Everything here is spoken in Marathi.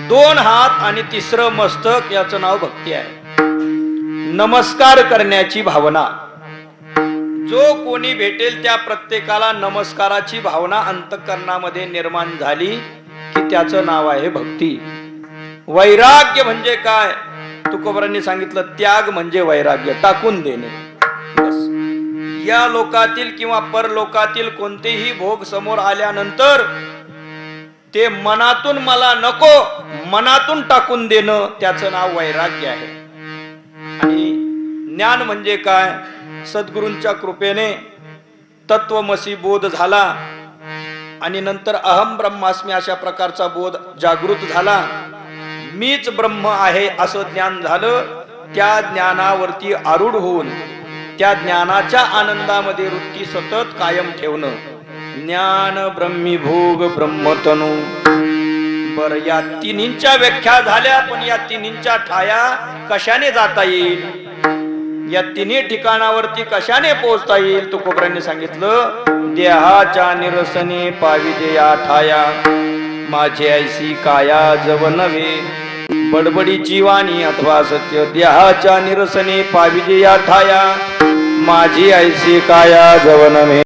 दोन हात आणि तिसरं मस्तक याचं नाव भक्ती आहे। नमस्कार करण्याची भावना, जो कोणी भेटेल त्या प्रत्येकाला नमस्काराची भावना अंतःकरणामध्ये निर्माण झाली की त्याचं नाव आहे भक्ती। वैराग्य म्हणजे काय? तुकोबरांनी सांगितलं, त्याग म्हणजे वैराग्य, टाकून देणे। बस या लोकातील किंवा परलोकातील कोणतेही भोग समोर आल्यानंतर ते मनातून मला नको, मनातून टाकून देणं, त्याचं नाव वैराग्य आहे। आणि ज्ञान म्हणजे काय? सद्गुरूंच्या कृपेने तत्वमसी बोध झाला आणि नंतर अहम ब्रह्मास्मी अशा प्रकारचा बोध जागृत झाला, मीच ब्रह्म आहे असं ज्ञान झालं। त्या ज्ञानावरती आरूढ होऊन त्या ज्ञानाच्या आनंदामध्ये वृत्ती सतत कायम ठेवणं, ज्ञान ब्रह्मीभोग ब्रह्मतनु। बर, या तिन्हींच्या व्याख्या झाल्या, पण या तिन्हींच्या ठाया कशाने जाता येईल, या तिन्ही ठिकाणावरती कशाने पोहोचता येईल? तुकोबरांनी सांगितलं, देहाच्या निरसने पाविजे या ठाया, माझे ऐसी काया जव नव्हे, बडबडीची वाणी अथवा सत्य। देहाच्या निरसने पाविजे या ठाया, माझी ऐसी काया जव नव्हे।